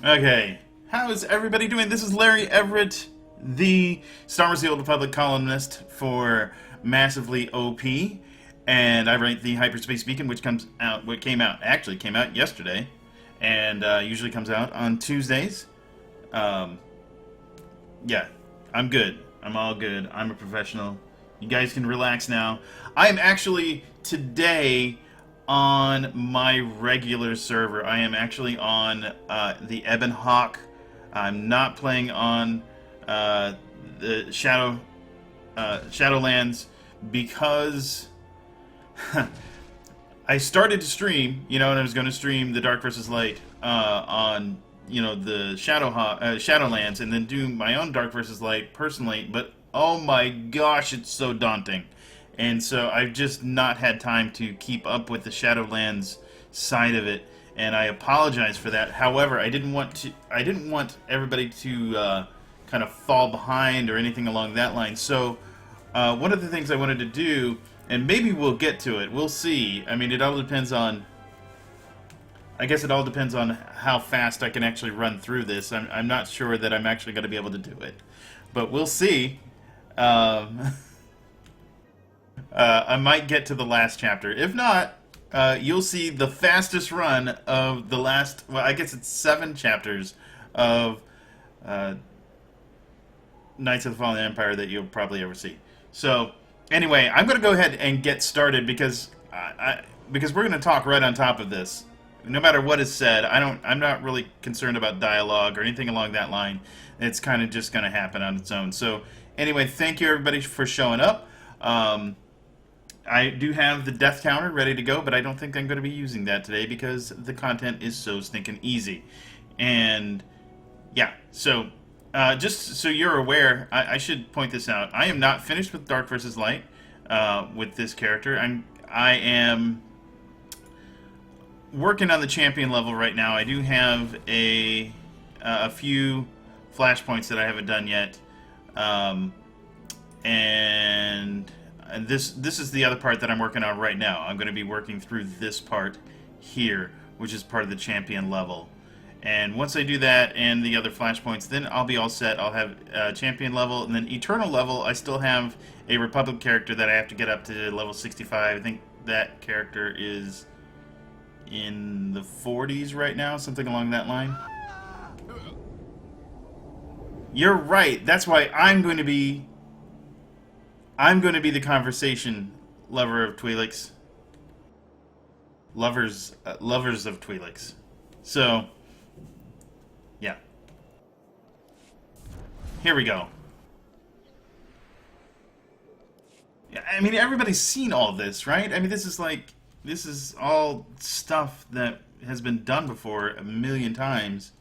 Okay, how is everybody doing? This is Larry Everett, the Star Wars: The Old Republic columnist for Massively OP, and I write the Hyperspace Beacon, which actually came out yesterday, and usually comes out on Tuesdays. Um, yeah, I'm good. I'm all good. I'm a professional. You guys can relax now. I am actually today on my regular server. I am actually on the Ebon Hawk. I'm not playing on the Shadowlands because I started to stream, and I was going to stream the Dark versus Light on, the Shadowlands, and then do my own Dark versus Light personally. But oh my gosh, it's so daunting, and so I've just not had time to keep up with the Shadowlands side of it, and I apologize for that. However, I didn't want everybody to kind of fall behind or anything along that line. So one of the things I wanted to do, and maybe we'll get to it. We'll see. I mean, it all depends on. I guess it all depends on how fast I can actually run through this. I'm not sure that I'm actually going to be able to do it, but we'll see. I might get to the last chapter. If not, you'll see the fastest run of the last. Well, I guess it's 7 chapters of Knights of the Fallen Empire that you'll probably ever see. So. Anyway, I'm going to go ahead and get started because we're going to talk right on top of this. No matter what is said, I'm not really concerned about dialogue or anything along that line. It's kind of just going to happen on its own. So anyway, thank you everybody for showing up. I do have the death counter ready to go, but I don't think I'm going to be using that today because the content is so stinking easy. And yeah, so just so you're aware, I should point this out. I am not finished with Dark versus Light with this character. I am working on the champion level right now. I do have a few flashpoints that I haven't done yet, and this is the other part that I'm working on right now. I'm going to be working through this part here, which is part of the champion level. And once I do that and the other flashpoints, then I'll be all set. I'll have champion level, and then eternal level. I still have a Republic character that I have to get up to level 65. I think that character is in the 40s right now, something along that line. You're right. That's why I'm going to be the conversation lover of Twi'leks. Lovers of Twi'leks. So. Yeah. Here we go. Yeah, I mean, everybody's seen all this, right? I mean, this is all stuff that has been done before a million times.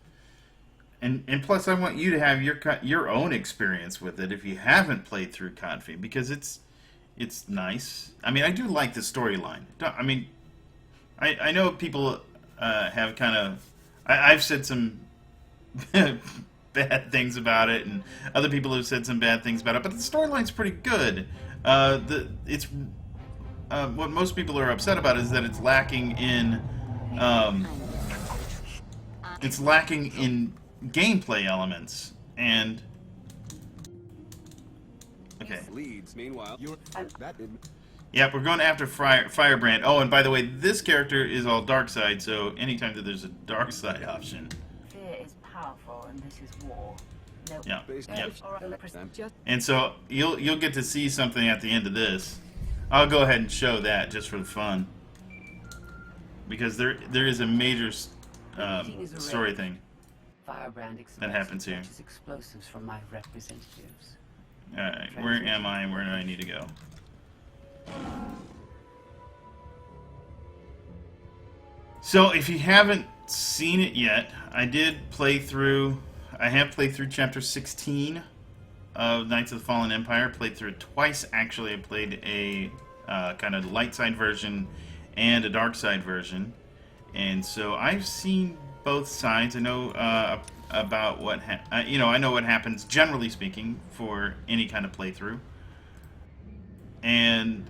And plus, I want you to have your own experience with it if you haven't played through KOTFE, because it's nice. I mean, I do like the storyline. I mean, I know people have kind of. I've said some bad things about it, and other people have said some bad things about it, but the storyline's pretty good. What most people are upset about is that it's lacking in gameplay elements. And okay, yep, we're going after Firebrand. Oh, and by the way, this character is all dark side, so anytime that there's a dark side option. Powerful, and this is war. No. Yeah. Yep. And so you'll get to see something at the end of this. I'll go ahead and show that just for the fun, because there is a major story thing that happens here. Explosives from my representatives. All right, where am I and where do I need to go? So if you haven't seen it yet, I have played through chapter 16 of Knights of the Fallen Empire. Played through it twice, actually. I played a kind of light side version and a dark side version, and so I've seen both sides. I know about what I know what happens, generally speaking, for any kind of playthrough. And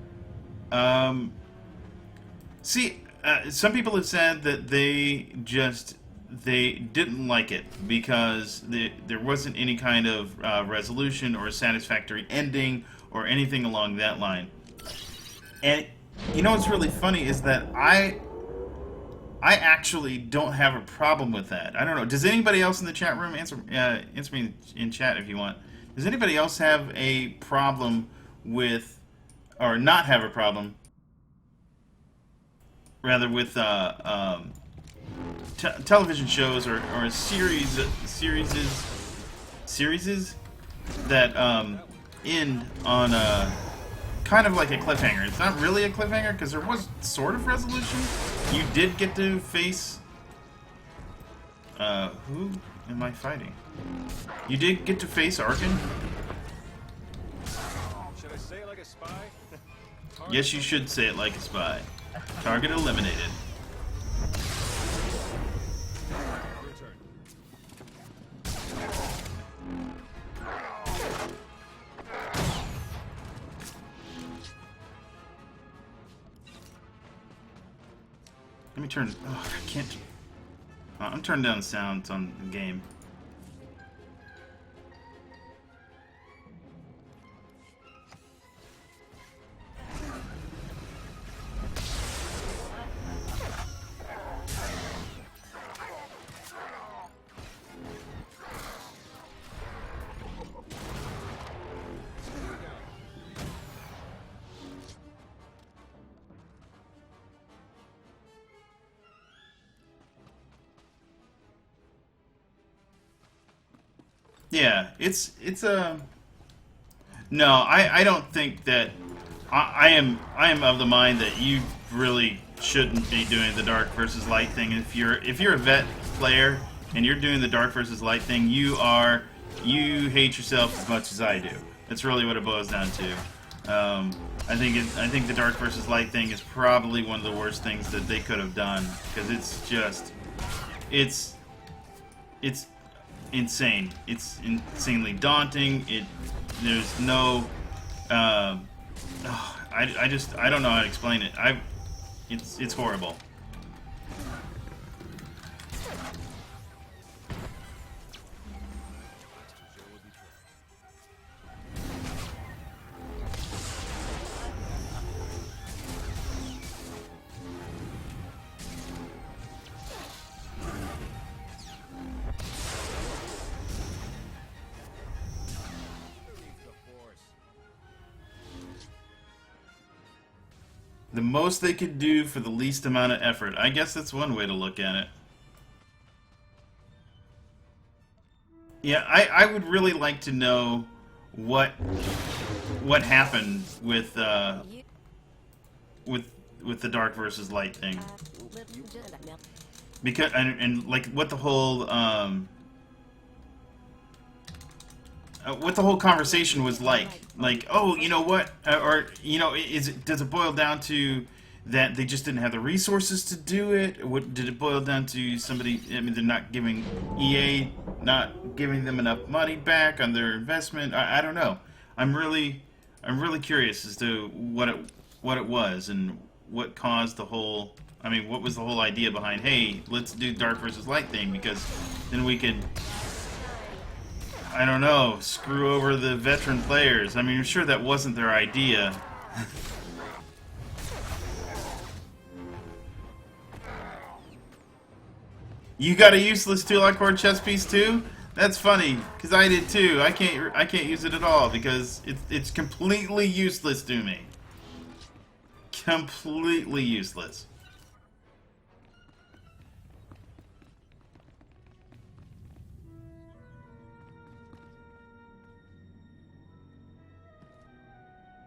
see, some people have said that they just they didn't like it because there wasn't any kind of resolution or satisfactory ending or anything along that line. And you know what's really funny is that I actually don't have a problem with that. I don't know. Does anybody else in the chat room answer me in chat if you want? Does anybody else have a problem with, or not have a problem, rather with television shows or series that end on a kind of like a cliffhanger. It's not really a cliffhanger because there was sort of resolution. You did get to face who am I fighting? You did get to face Arkin. Should I say it like a spy? Yes, you should say it like a spy. Target eliminated. Your turn. Let me turn. Oh, I can't. I'm turning down the sounds on the game. Yeah, it's a. No, I don't think that. I am of the mind that you really shouldn't be doing the dark versus light thing. If you're a vet player and you're doing the dark versus light thing, you hate yourself as much as I do. That's really what it boils down to. I think the dark versus light thing is probably one of the worst things that they could have done because it's insane. It's insanely daunting. There's no. I don't know how to explain it. It's horrible. The most they could do for the least amount of effort. I guess that's one way to look at it. Yeah, I would really like to know what happened with the dark versus light thing. Because and like what the whole conversation was like. Like, oh, you know what? Or, you know, does it boil down to that they just didn't have the resources to do it? What did it boil down to? Somebody, I mean, they're not giving EA, not giving them enough money back on their investment. I don't know. I'm really curious as to what it was and what caused the whole. I mean, what was the whole idea behind? Hey, let's do dark versus light thing because then we could. I don't know, screw over the veteran players. I mean, I'm sure that wasn't their idea. You got a useless 2-lock chess piece too? That's funny, because I did too. I can't use it at all because it's completely useless to me. Completely useless.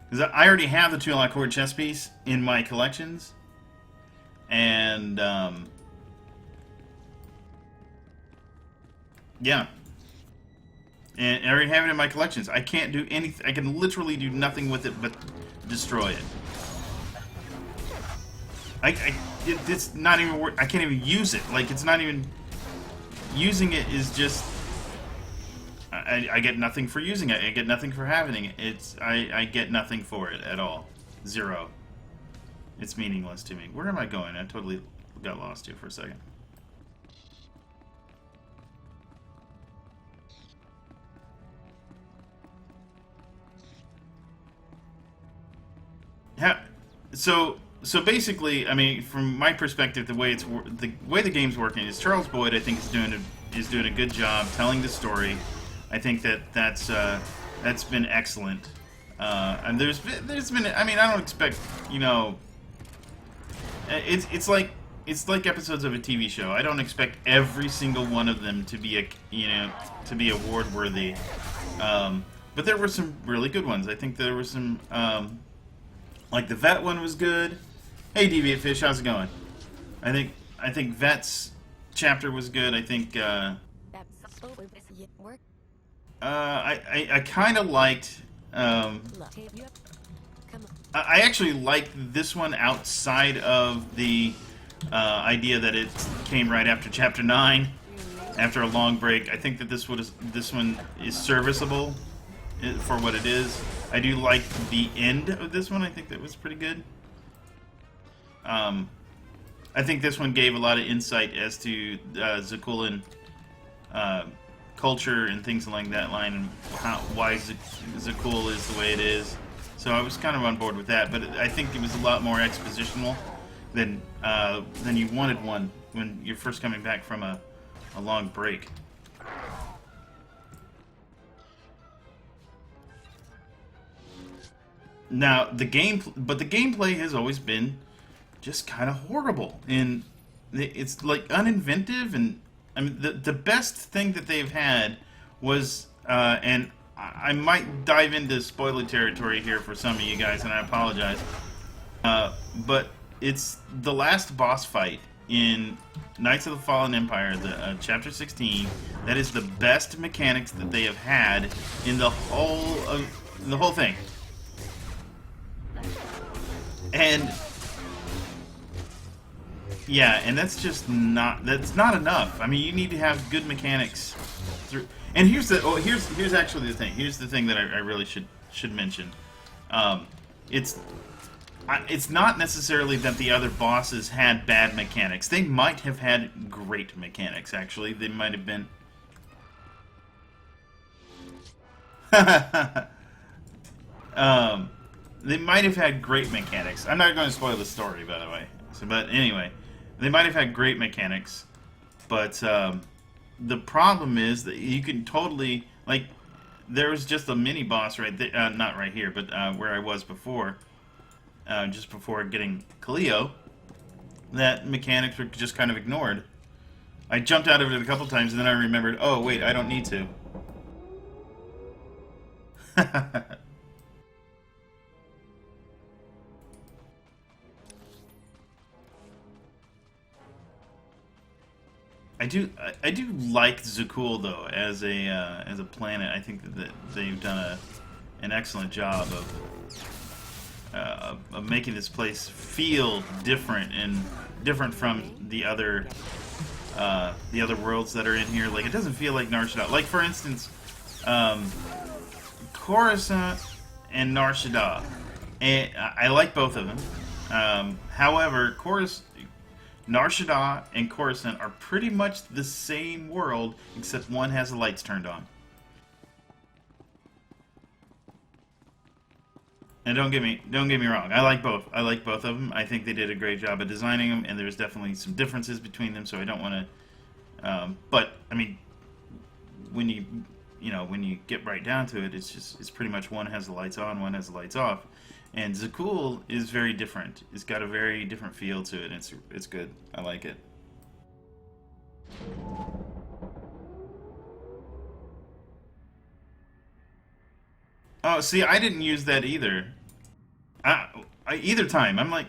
Because I already have the 2-lock chess piece in my collections, and yeah, and I already have it in my collections. I can't do anything. I can literally do nothing with it but destroy it. It's not even worth. I can't even use it. Like it's not even using it is just. I get nothing for using it. I get nothing for having it. I get nothing for it at all. Zero. It's meaningless to me. Where am I going? I totally got lost here for a second. So basically, I mean, from my perspective, the way the game's working is Charles Boyd, I think, is doing a good job telling the story. I think that's been excellent. And there's been, I mean, I don't expect, you know, it's like episodes of a TV show. I don't expect every single one of them to be to be award worthy. But there were some really good ones. I think there were some, like the vet one was good. Hey, Deviant Fish, how's it going? I think Vet's chapter was good. I think I kind of liked. I actually liked this one outside of the idea that it came right after Chapter 9, after a long break. I think that this one is serviceable for what it is. I do like the end of this one. I think that was pretty good. I think this one gave a lot of insight as to Zakuulan culture and things along that line, and why Zakuul is the way it is. So I was kind of on board with that, but I think it was a lot more expositional than you wanted one when you're first coming back from a long break. Now the gameplay has always been just kind of horrible, and it's like uninventive. And I mean, the best thing that they've had was, and I might dive into spoiler territory here for some of you guys, and I apologize, but it's the last boss fight in Knights of the Fallen Empire, the Chapter 16. That is the best mechanics that they have had in the whole thing. And yeah, and that's not enough. I mean, you need to have good mechanics through. And here's actually the thing. Here's the thing that I really should mention. It's not necessarily that the other bosses had bad mechanics. They might have had great mechanics. Actually, they might have been. They might have had great mechanics. I'm not going to spoil the story, by the way. But anyway, they might have had great mechanics, but the problem is that you can totally, like, there was just a mini boss right there, not right here, but where I was before, just before getting Kaleo, that mechanics were just kind of ignored. I jumped out of it a couple times, and then I remembered, oh wait, I don't need to. I do like Zakuul though as a planet. I think that they've done an excellent job of making this place feel different from the other worlds that are in here. Like, it doesn't feel like Nar Shaddaa. Like, for instance, Coruscant and Nar Shaddaa. And I like both of them. However, Nar Shaddaa and Coruscant are pretty much the same world, except one has the lights turned on. And don't get me wrong. I like both. I like both of them. I think they did a great job of designing them, and there's definitely some differences between them. So I don't want to. But I mean, when you get right down to it, it's pretty much one has the lights on, one has the lights off. And Zakuul is very different. It's got a very different feel to it. It's good. I like it. Oh, see, I didn't use that either. Either time. I'm like,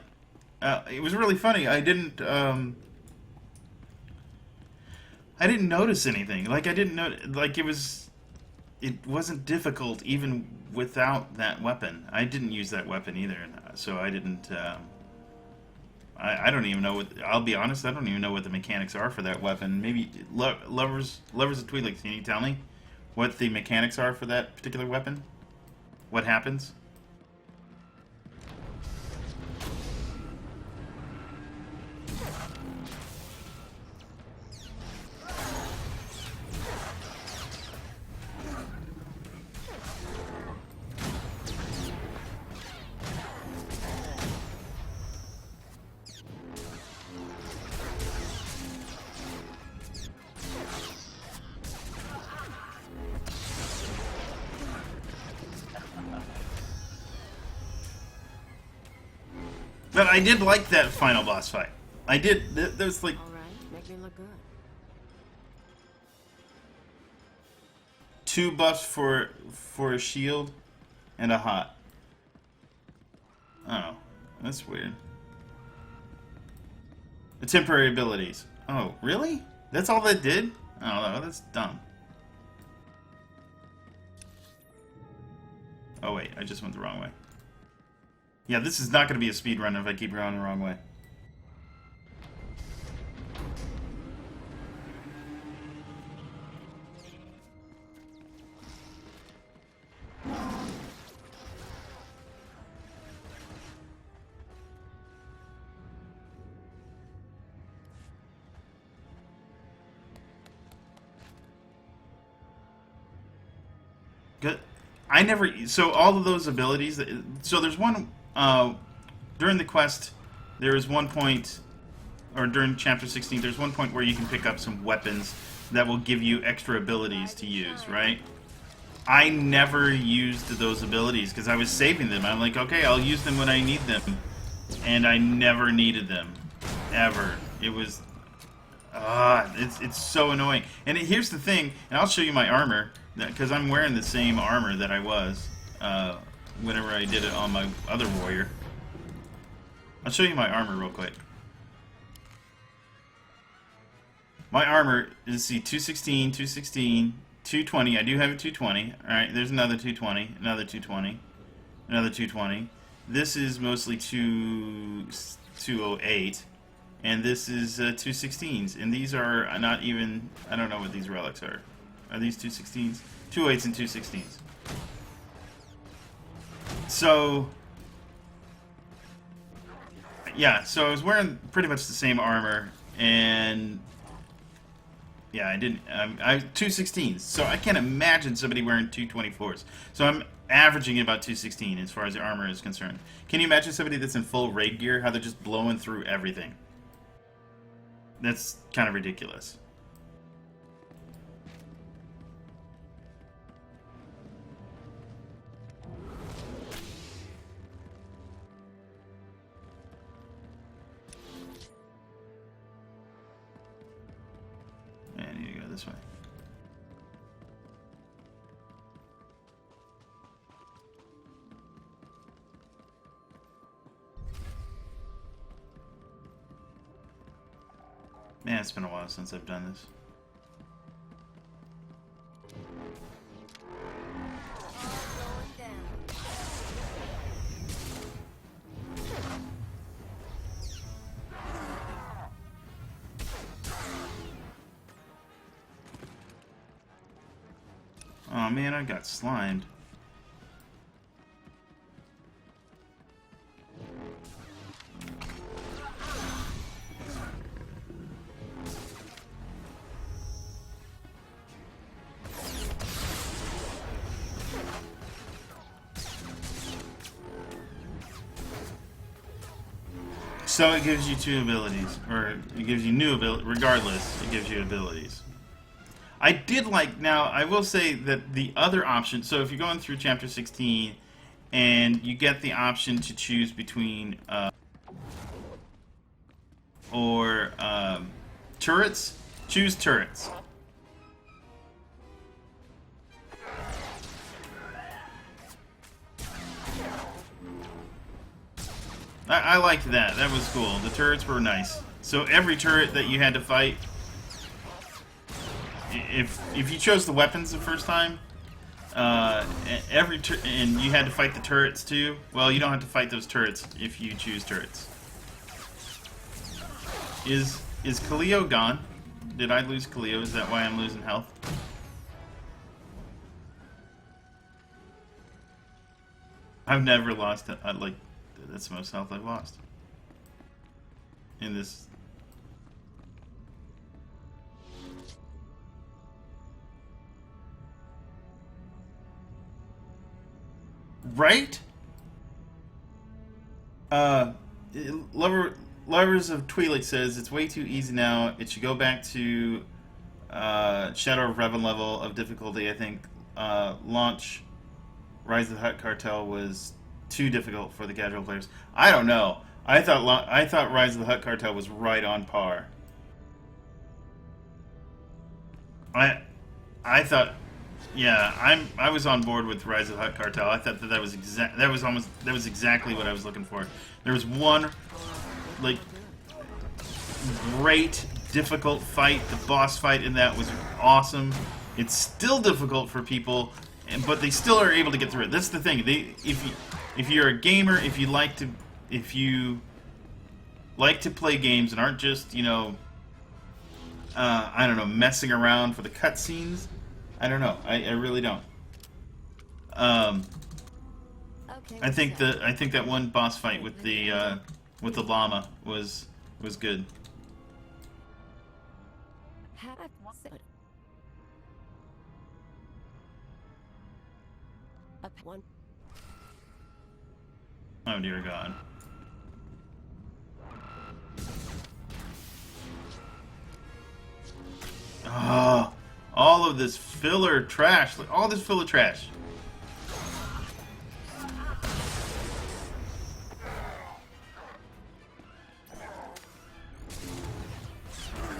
it was really funny. I didn't notice anything. Like, I didn't know. Like, it wasn't difficult even without that weapon. I didn't use that weapon either, so I didn't. I don't even know what. I'll be honest. I don't even know what the mechanics are for that weapon. Maybe lovers of Twi'lek. Can you tell me what the mechanics are for that particular weapon? What happens? But I did like that final boss fight. I did. There's like All right, make me look good. 2 buffs for a shield and a hot. Oh, that's weird. The temporary abilities. Oh, really? That's all that did? Oh, no, that's dumb. Oh wait, I just went the wrong way. Yeah, this is not going to be a speed run if I keep going the wrong way. Good. I never. So all of those abilities. So there's one during the quest. There is one point, or during chapter 16, there's one point where you can pick up some weapons that will give you extra abilities to use. Right. I never used those abilities because I was saving them. I'm like, okay, I'll use them when I need them, and I never needed them, ever. It was. It's so annoying. And here's the thing, and I'll show you my armor. Because I'm wearing the same armor that I was whenever I did it on my other warrior. I'll show you my armor real quick. My armor is, see, 216, 216, 220. I do have a 220. Alright, there's another 220, another 220, another 220. This is mostly 208. And this is 216s. And these are not even, I don't know what these relics are. Are these 216s? 208s and 216s. So, yeah, so I was wearing pretty much the same armor, and yeah, I didn't. I 216s, so I can't imagine somebody wearing 224s. So I'm averaging about 216 as far as the armor is concerned. Can you imagine somebody that's in full raid gear, how they're just blowing through everything? That's kind of ridiculous. This way. Man, it's been a while since I've done this. Oh man, I got slimed. So it gives you 2 abilities, or it gives you new ability. Regardless, it gives you abilities. I did like, now I will say that the other option, so if you're going through chapter 16 and you get the option to choose between turrets, choose turrets. I liked that. That was cool. The turrets were nice. So every turret that you had to fight, if you chose the weapons the first time, and you had to fight the turrets too. Well, you don't have to fight those turrets if you choose turrets. Is Kaleo gone? Did I lose Kaleo? Is that why I'm losing health? I've never lost it. That's the most health I've lost in this. Right? Lovers of Twi'lek says it's way too easy now. It should go back to Shadow of Revan level of difficulty. I think launch Rise of the Hutt Cartel was too difficult for the casual players. I don't know. I thought Rise of the Hutt Cartel was right on par. I thought, yeah, I was on board with Rise of the Hutt Cartel. I thought that was exactly what I was looking for. There was one like great difficult fight. The boss fight in that was awesome. It's still difficult for people, but they still are able to get through it. That's the thing. If you're a gamer, if you like to play games and aren't just, you know, I don't know, messing around for the cutscenes. I don't know. I really don't. I think that one boss fight with the llama was good. Oh dear God. Oh, all of this filler trash. All this filler trash.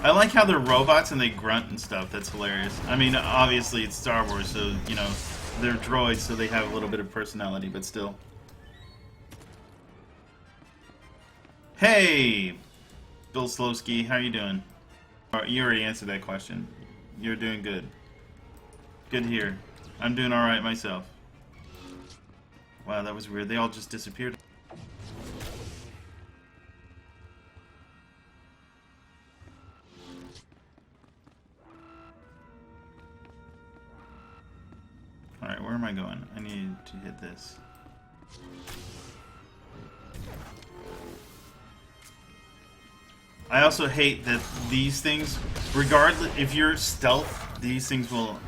I like how they're robots and they grunt and stuff. That's hilarious. I mean, obviously it's Star Wars, so, you know, they're droids, so they have a little bit of personality, but still. Hey! Bill Slowski, how you doing? You already answered that question. You're doing good. Good to hear. I'm doing alright myself. Wow, that was weird. They all just disappeared. Alright, where am I going? I need to hit this. I also hate that these things, regardless, if you're stealth, these things will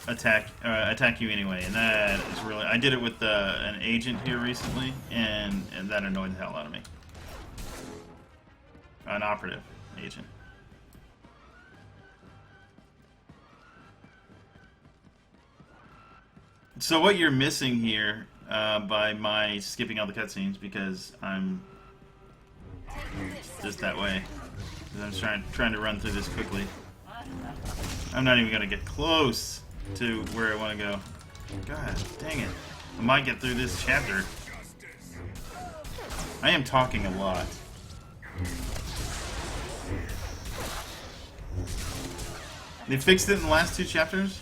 attack you anyway, and that is really. I did it with an agent here recently, and that annoyed the hell out of me. An operative agent. So what you're missing here by my skipping all the cutscenes, because I'm just that way, because I'm trying to run through this quickly. I'm not even gonna get close to where I want to go. God dang it! I might get through this chapter. I am talking a lot. They fixed it in the last 2 chapters.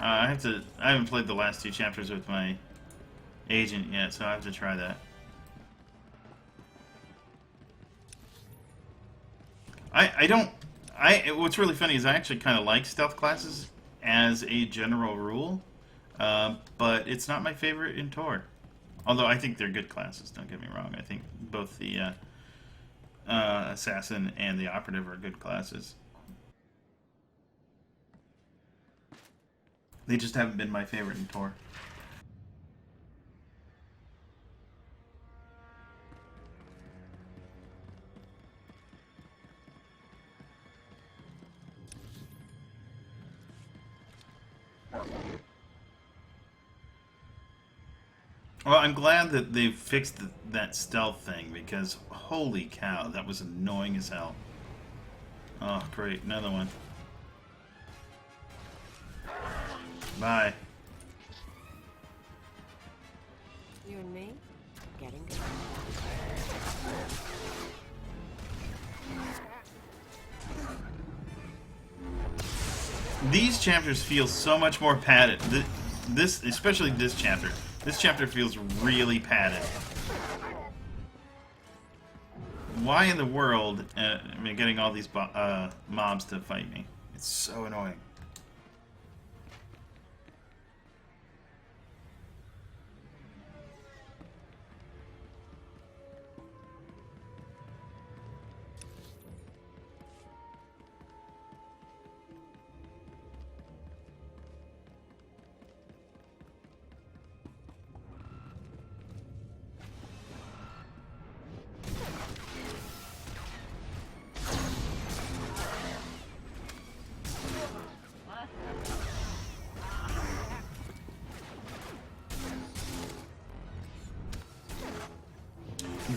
I haven't played the last 2 chapters with my agent yet, so I have to try that. What's really funny is I actually kind of like stealth classes as a general rule, but it's not my favorite in TOR. Although I think they're good classes, don't get me wrong. I think both the assassin and the operative are good classes. They just haven't been my favorite in TOR. Well, I'm glad that they fixed that stealth thing, because holy cow, that was annoying as hell. Oh, great, another one. Bye. You and me? Getting good. These chapters feel so much more padded. Especially this chapter. This chapter feels really padded. Why in the world am I getting all these mobs to fight me? It's so annoying.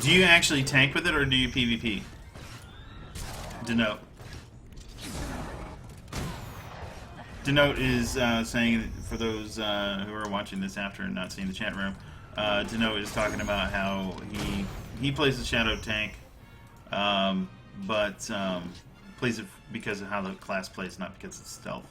Do you actually tank with it, or do you PvP? Denote. Denote is saying, for those who are watching this after and not seeing the chat room, Denote is talking about how he plays the Shadow tank, but plays it because of how the class plays, not because of stealth.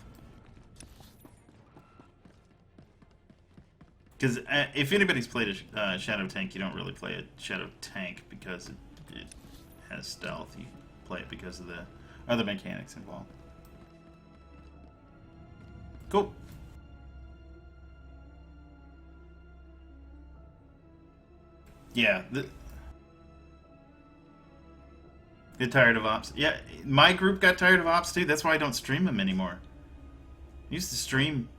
Because if anybody's played a Shadow tank, you don't really play a Shadow tank because it has stealth. You play it because of the other mechanics involved. Cool. Yeah. Get tired of ops. Yeah, my group got tired of ops too. That's why I don't stream them anymore. I used to stream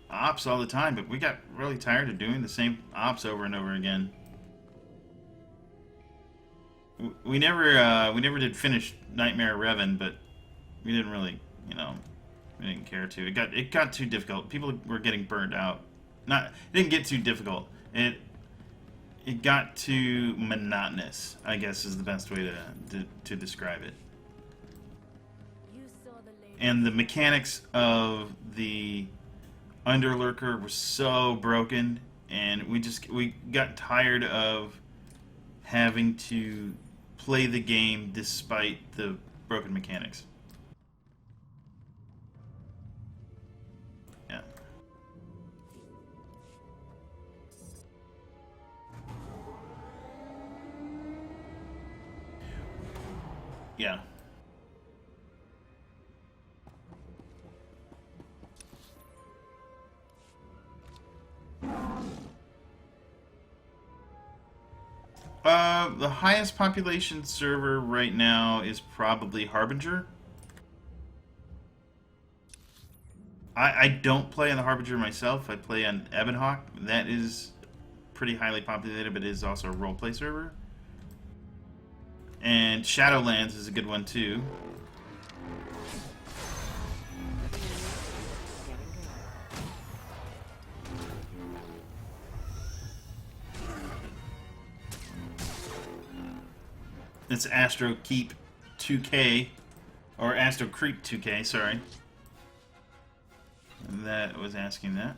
ops all the time, but we got really tired of doing the same ops over and over again. We never did finish Nightmare Revan, but we didn't really, you know, we didn't care to. It got too difficult. People were getting burned out. It didn't get too difficult. It got too monotonous, I guess is the best way to describe it. And the mechanics of the Underlurker were so broken, and we got tired of having to play the game despite the broken mechanics. Yeah. Yeah. The highest population server right now is probably Harbinger. I don't play on the Harbinger myself. I play on Ebonhawk. That is pretty highly populated, but it is also a roleplay server. And Shadowlands is a good one too. It's Astro Keep 2K, or Astro Creep 2K, sorry. That was asking that.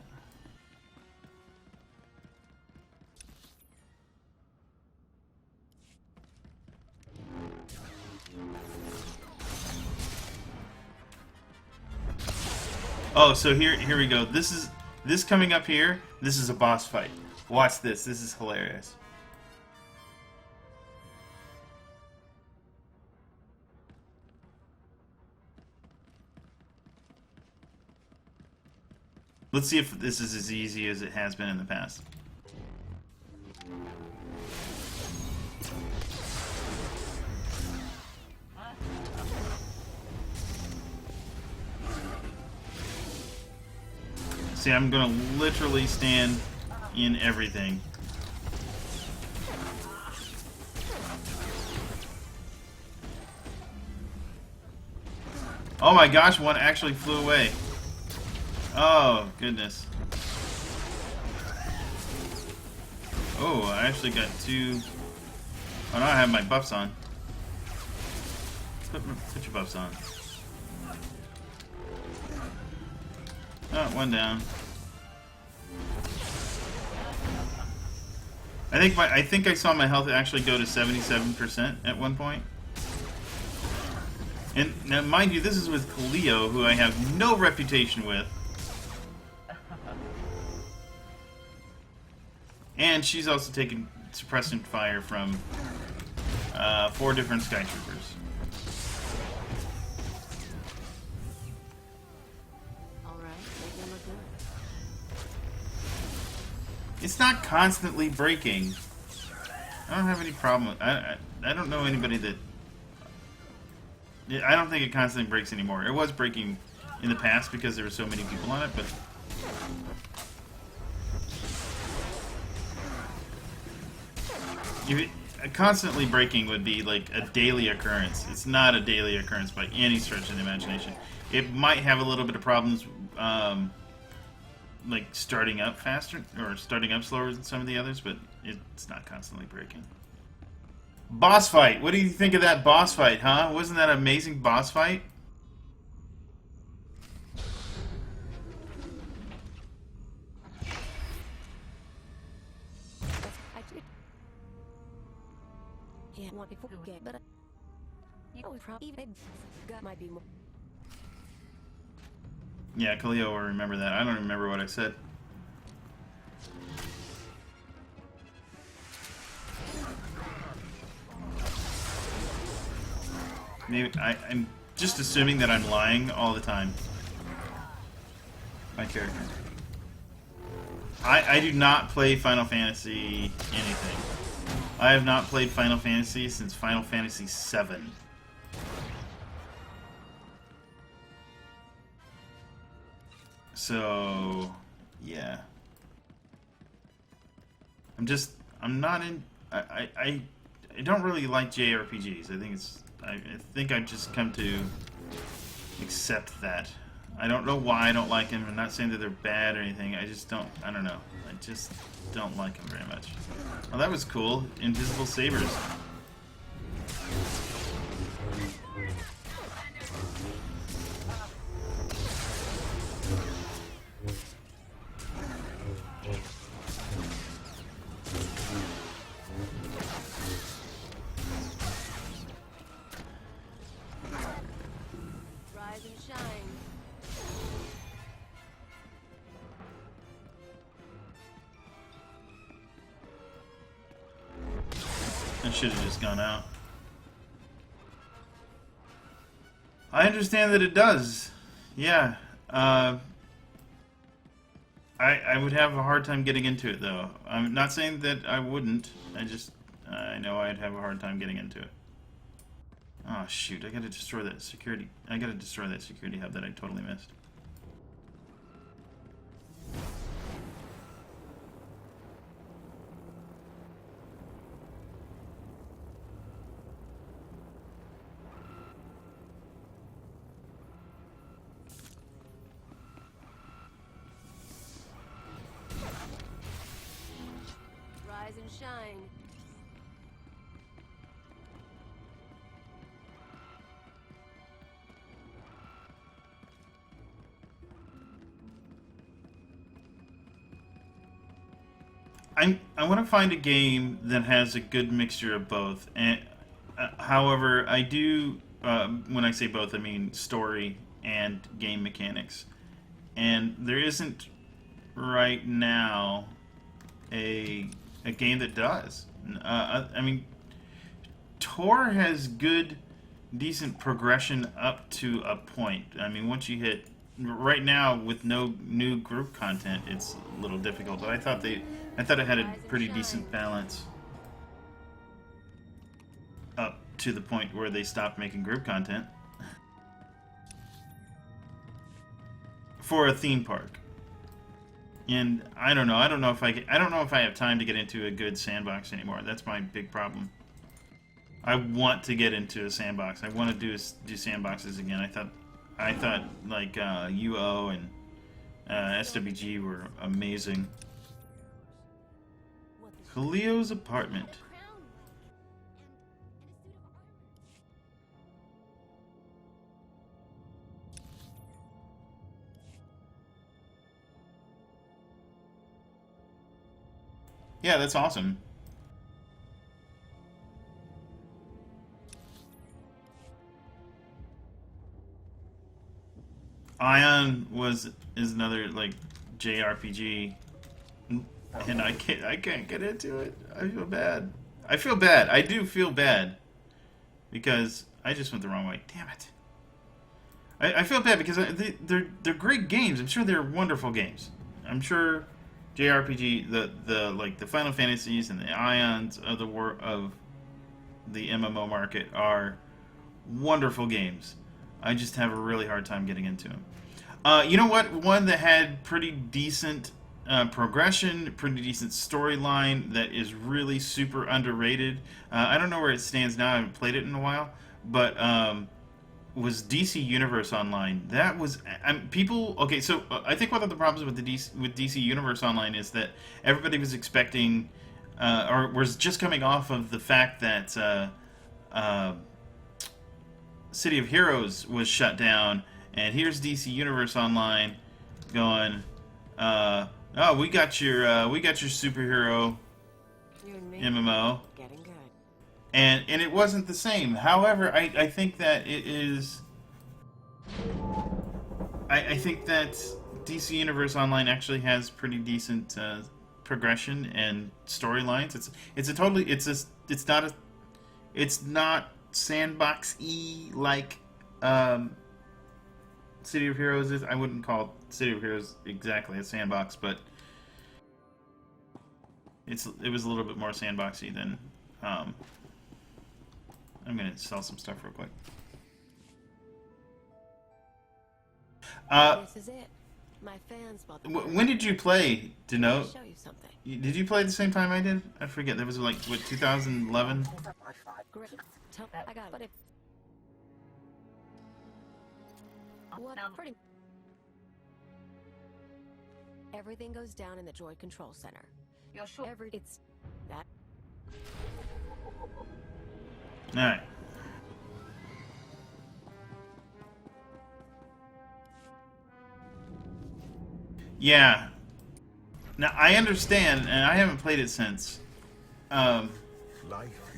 Oh, so here we go. This coming up here. This is a boss fight. Watch this. This is hilarious. Let's see if this is as easy as it has been in the past. See, I'm gonna literally stand in everything. Oh my gosh, one actually flew away. Oh, goodness. Oh, I actually got two... Oh, now I have my buffs on. Put your buffs on. Oh, one down. I think I saw my health actually go to 77% at one point. And now, mind you, this is with Kaleo, who I have no reputation with. And she's also taken suppressant fire from 4 different Sky Troopers. Alright, make them look good. It's not constantly breaking. I don't have any problem with I don't know anybody that... I don't think it constantly breaks anymore. It was breaking in the past because there were so many people on it, but... Constantly breaking would be like a daily occurrence. It's not a daily occurrence by any stretch of the imagination. It might have a little bit of problems, like starting up faster or starting up slower than some of the others, but it's not constantly breaking. Boss fight. What do you think of that boss fight, huh? Wasn't that an amazing boss fight? I did. Yeah, one before game, but you know, probably even got might be more. Yeah, Khalil will remember that. I don't remember what I said. Maybe I'm just assuming that I'm lying all the time. My character. I do not play Final Fantasy anything. I have not played Final Fantasy since Final Fantasy VII. So, yeah. I'm not in. I don't really like JRPGs. I think I've just come to accept that. I don't know why I don't like them. I'm not saying that they're bad or anything. I don't know. I just don't like them very much. Oh, that was cool. Invisible sabers. Rise and shine. I should have just gone out. I understand that it does. Yeah. I would have a hard time getting into it, though. I'm not saying that I wouldn't. I know I'd have a hard time getting into it. Oh, shoot. I gotta destroy that security hub that I totally missed. Rise and shine. I want to find a game that has a good mixture of both. And however, I do when I say both, I mean story and game mechanics. And there isn't right now a game that does. I mean, Tor has good, decent progression up to a point. I mean, once you hit right now with no new group content, it's a little difficult. But I thought it had a pretty decent balance up to the point where they stopped making group content for a theme park. And I don't know. I don't know if I have time to get into a good sandbox anymore. That's my big problem. I want to get into a sandbox. I want to do sandboxes again. I thought like UO and SWG were amazing. Khalil's apartment. Yeah, that's awesome. Ion is another like JRPG, and I can't get into it. I feel bad. I do feel bad because I just went the wrong way. Damn it. I feel bad because they're great games. I'm sure they're wonderful games. I'm sure JRPG, the Final Fantasies and the Ions of the MMO market are wonderful games. I just have a really hard time getting into them. You know what? One that had pretty decent progression, pretty decent storyline that is really super underrated. I don't know where it stands now. I haven't played it in a while, but was DC Universe Online. That was people. Okay, so I think one of the problems with DC Universe Online is that everybody was expecting or was just coming off of the fact that City of Heroes was shut down, and here's DC Universe Online going, oh, we got your superhero You and me. MMO, Getting good. and it wasn't the same. However, I think that it is. I think that DC Universe Online actually has pretty decent progression and storylines. It's not sandbox-y like City of Heroes is. I wouldn't call City of Heroes exactly a sandbox, but it was a little bit more sandboxy than. I'm gonna sell some stuff real quick. This is it. My fans bought the When did you play, I'll Denote? show you something. Did you play at the same time I did? I forget. That was like, what, 2011? Great. I got it. But if what pretty everything goes down in the Droid Control Center. You're sure? It's that. Alright. Yeah. Now, I understand, and I haven't played it since. Life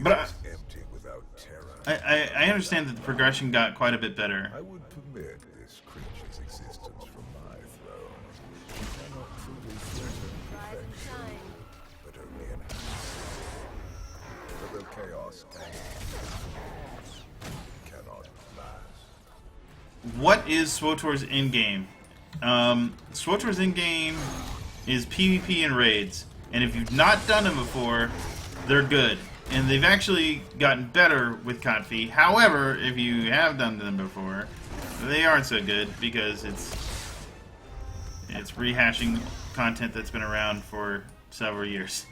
But is empty without terror. I understand that the progression got quite a bit better. I would permit this creature's existence from my throne. You cannot truly threaten Rise and perfection, shine. but only enhance. For the chaos cannot last. What is SWTOR's in-game? SWTOR's in-game is PvP and raids. And if you've not done them before, they're good. And they've actually gotten better with KOTFE. However, if you have done them before, they aren't so good because it's rehashing content that's been around for several years.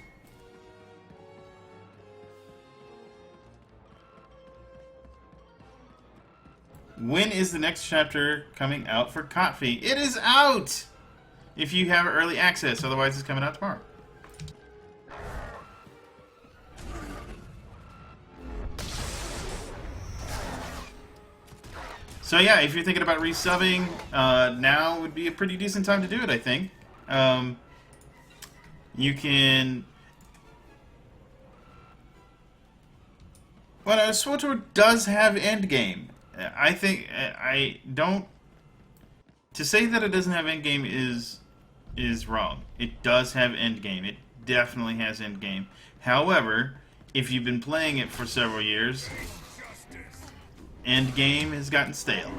When is the next chapter coming out for KOTFE? It is out! If you have early access, otherwise it's coming out tomorrow. So yeah, if you're thinking about resubbing, now would be a pretty decent time to do it, I think. You can... Well, SWTOR does have endgame. I think... I don't... To say that it doesn't have endgame is wrong. It does have endgame. It definitely has endgame. However, if you've been playing it for several years... Endgame has gotten stale.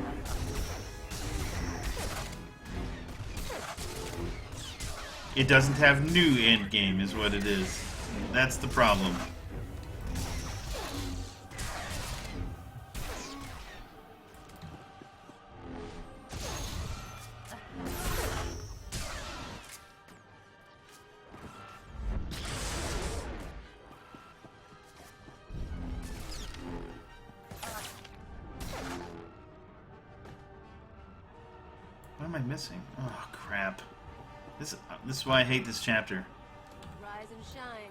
It doesn't have new endgame, is what it is. That's the problem. What am I missing? Oh, crap. This is why I hate this chapter. Rise and shine.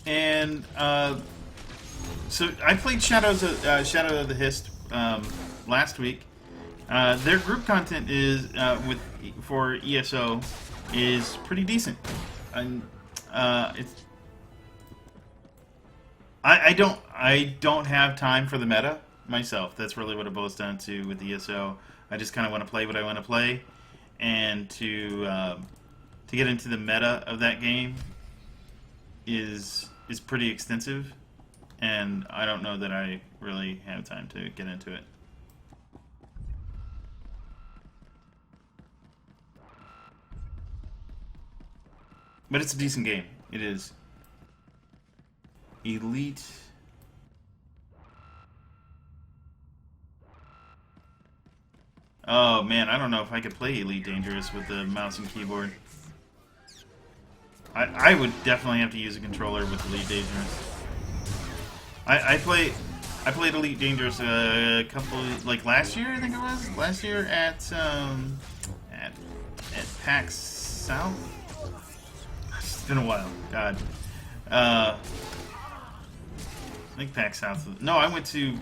And so I played Shadow of the Hist last week. Their group content is for ESO is pretty decent, and it's I don't have time for the meta myself. That's really what it boils down to with ESO. I just kind of want to play what I want to play, and to get into the meta of that game is pretty extensive, and I don't know that I really have time to get into it. But it's a decent game. It is. Elite. Oh man, I don't know if I could play Elite Dangerous with the mouse and keyboard. I would definitely have to use a controller with Elite Dangerous. I played Elite Dangerous a couple, like last year, I think it was. Last year at PAX South. It's been a while. God. I think PAX South. No, I went to.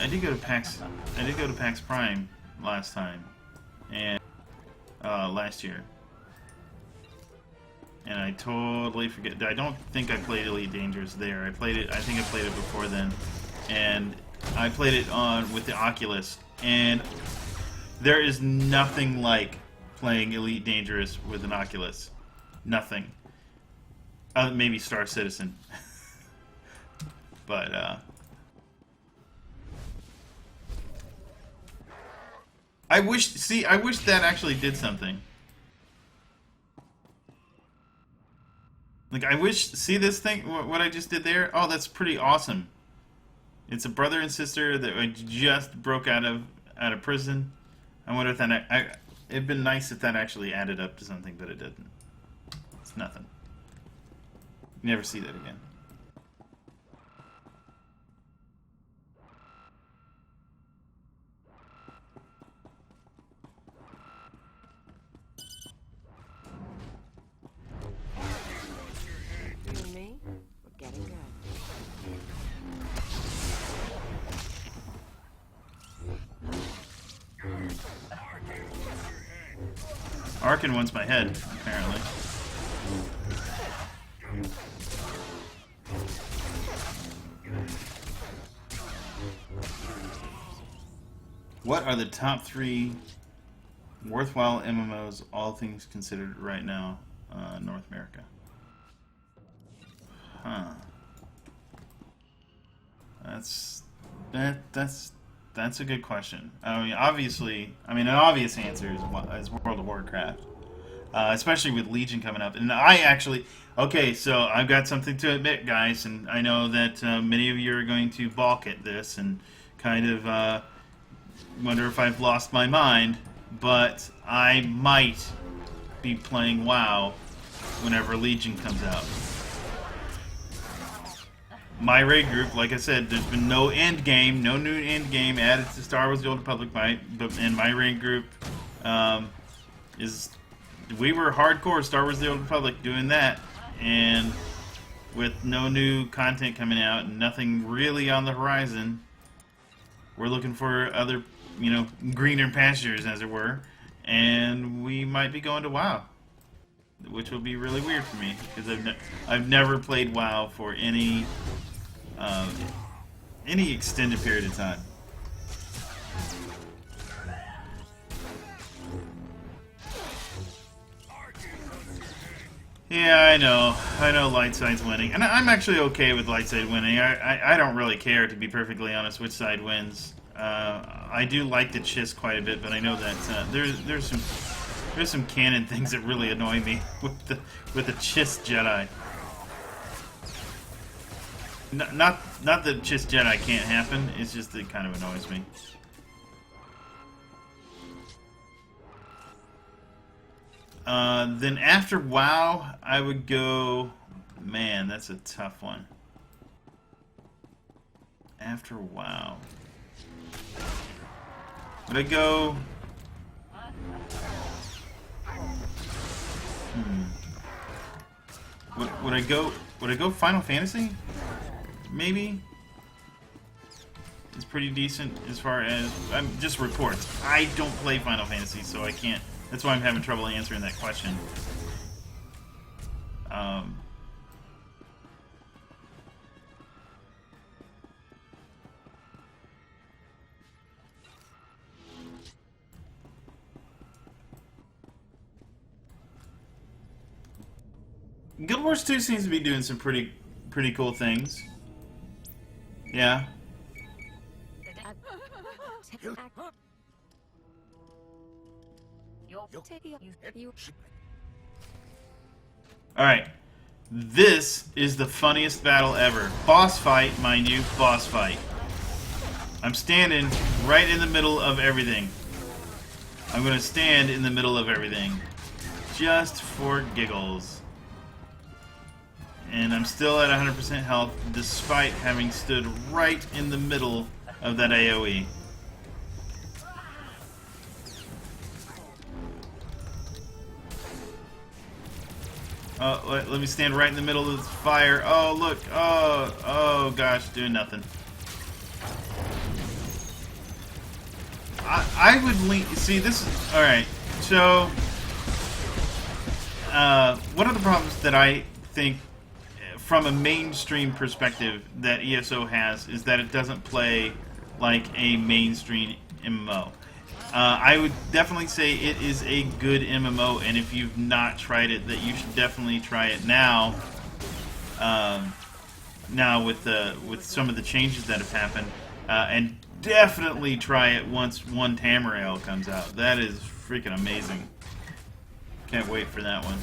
I did go to PAX. I did go to PAX Prime last time, and last year. And I totally forget. I don't think I played Elite Dangerous there. I played it. I think I played it before then, and I played it on with the Oculus. And there is nothing like playing Elite Dangerous with an Oculus. Nothing. Maybe Star Citizen. But I wish. See, I wish that actually did something. Like, I wish, see this thing, what I just did there? Oh, that's pretty awesome. It's a brother and sister that just broke out of prison. I wonder if that, it'd been nice if that actually added up to something, but it didn't. It's nothing. You never see that again. Arkin wants my head, apparently. What are the top 3 worthwhile MMOs, all things considered, right now, North America? Huh. That's a good question. I mean, obviously, an obvious answer is World of Warcraft, especially with Legion coming up. And I actually, okay, so I've got something to admit, guys, and I know that many of you are going to balk at this and kind of wonder if I've lost my mind, but I might be playing WoW whenever Legion comes out. My raid group, like I said, there's been no end game, no new end game added to Star Wars: The Old Republic, and my raid group we were hardcore Star Wars: The Old Republic doing that, and with no new content coming out and nothing really on the horizon, we're looking for other, greener pastures, as it were, and we might be going to WoW, which will be really weird for me because I've never played WoW for any extended period of time. Yeah, I know light side's winning, and I'm actually okay with light side winning. I don't really care, to be perfectly honest, which side wins. I do like the Chiss quite a bit, but I know that there's some canon things that really annoy me with the Chiss Jedi. Not that Chiss Jedi can't happen. It's just it kind of annoys me. Then after WoW, I would go. Man, that's a tough one. After WoW, would I go? Would I go? Would I go Final Fantasy? Maybe. It's pretty decent as far as just reports. I don't play Final Fantasy, so I can't. That's why I'm having trouble answering that question. Guild Wars 2 seems to be doing some pretty cool things. Yeah. Alright. This is the funniest battle ever. Boss fight, mind you, boss fight. I'm standing right in the middle of everything. I'm gonna stand in the middle of everything. Just for giggles. And I'm still at 100% health, despite having stood right in the middle of that AoE. Let me stand right in the middle of this fire. Oh, look. Oh gosh, doing nothing. I would lean... See, this is... Alright, so... one of the problems that I think, from a mainstream perspective, that ESO has is that it doesn't play like a mainstream MMO. I would definitely say it is a good MMO, and if you've not tried it, that you should definitely try it now. Now with some of the changes that have happened, and definitely try it once 1 Tamriel comes out. That is freaking amazing. Can't wait for that one.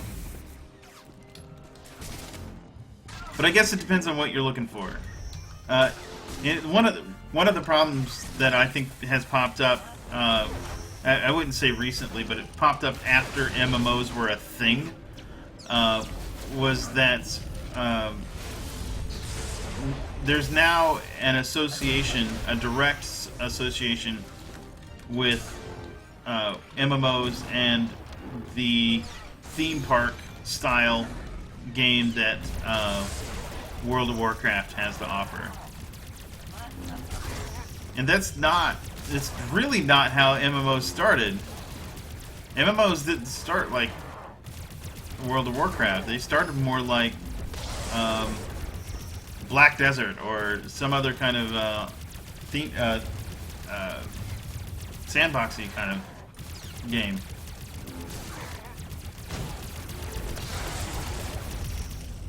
But I guess it depends on what you're looking for. One of the problems that I think has popped up, I wouldn't say recently, but it popped up after MMOs were a thing, was that there's now an association, a direct association with MMOs and the theme park style game that World of Warcraft has to offer. And that's not, it's really not how MMOs started. MMOs didn't start like World of Warcraft. They started more like Black Desert or some other kind of sandboxy kind of game.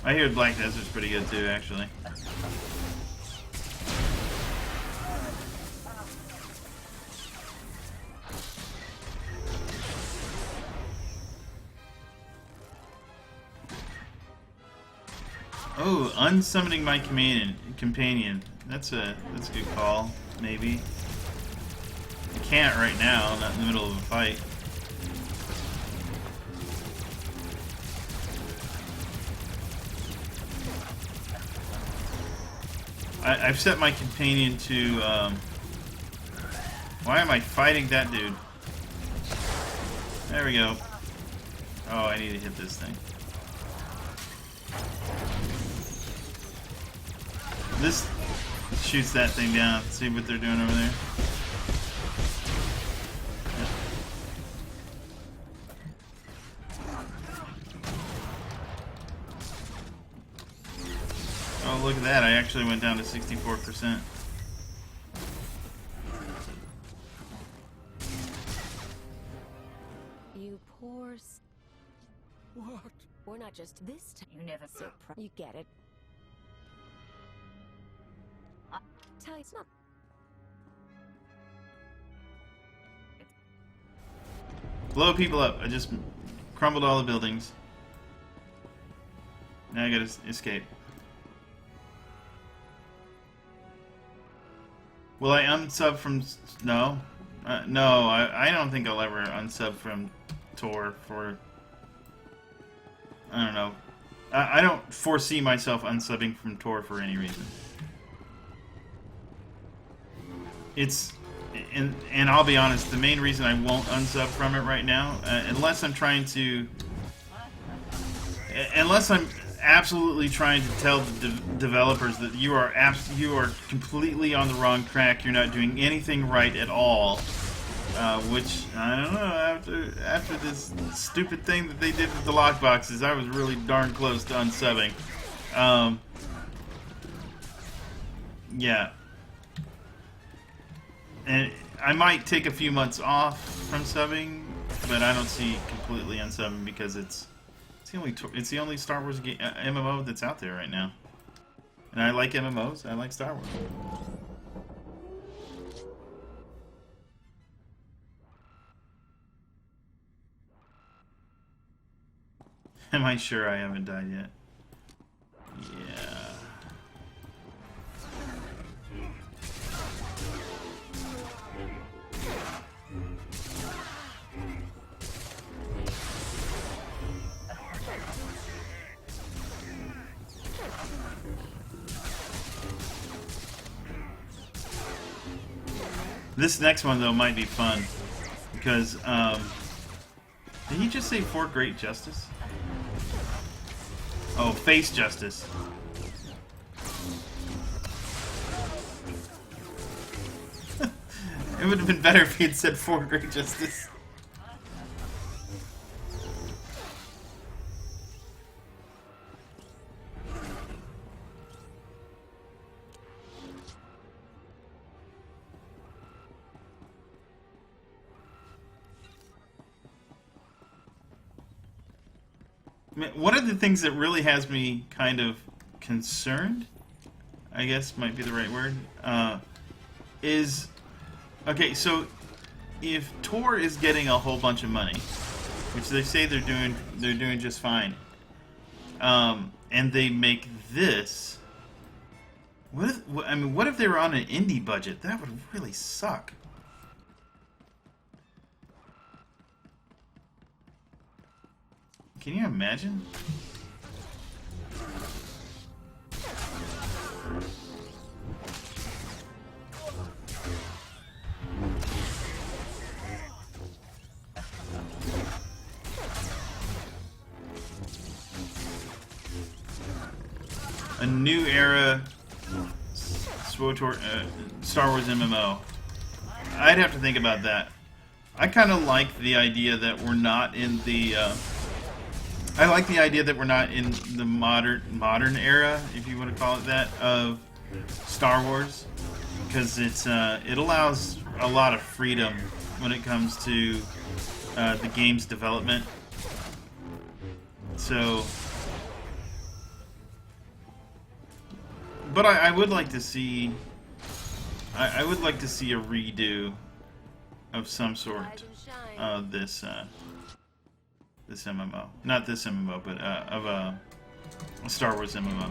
I hear Black Desert's pretty good too, actually. Oh, unsummoning my companion. That's a good call, maybe. I can't right now, not in the middle of a fight. I've set my companion to, why am I fighting that dude? There we go. Oh, I need to hit this thing. This shoots that thing down. See what they're doing over there. Oh, look at that. I actually went down to 64%. You poor... What? We're not just this time. You never Surprise. You get it. Tell you it's not. Blow people up. I just crumbled all the buildings. Now I gotta escape. Will I unsub from... No. No, I don't think I'll ever unsub from Tor for... I don't know. I don't foresee myself unsubbing from Tor for any reason. It's... And I'll be honest, the main reason I won't unsub from it right now, unless I'm trying to... Unless I'm absolutely trying to tell the developers that you are completely on the wrong track, you're not doing anything right at all, which, I don't know, after this stupid thing that they did with the lockboxes, I was really darn close to unsubbing. Yeah. And I might take a few months off from subbing, but I don't see completely unsubbing because it's the only Star Wars MMO that's out there right now. And I like MMOs. I like Star Wars. Am I sure I haven't died yet? Yeah. This next one though might be fun because did he just say for great justice? Oh, face justice. It would have been better if he had said for great justice. One of the things that really has me kind of concerned, I guess might be the right word, is, okay, so if Tor is getting a whole bunch of money, which they say they're doing just fine, and they make this, what if they were on an indie budget? That would really suck. Can you imagine? A new era SWTOR, Star Wars MMO. I'd have to think about that. I kind of like the idea that we're not in the I like the idea that we're not in the modern era, if you want to call it that, of Star Wars, because it allows a lot of freedom when it comes to the game's development. So, but I would like to see, I would like to see a redo of some sort of this. This MMO. Not this MMO, but of a Star Wars MMO.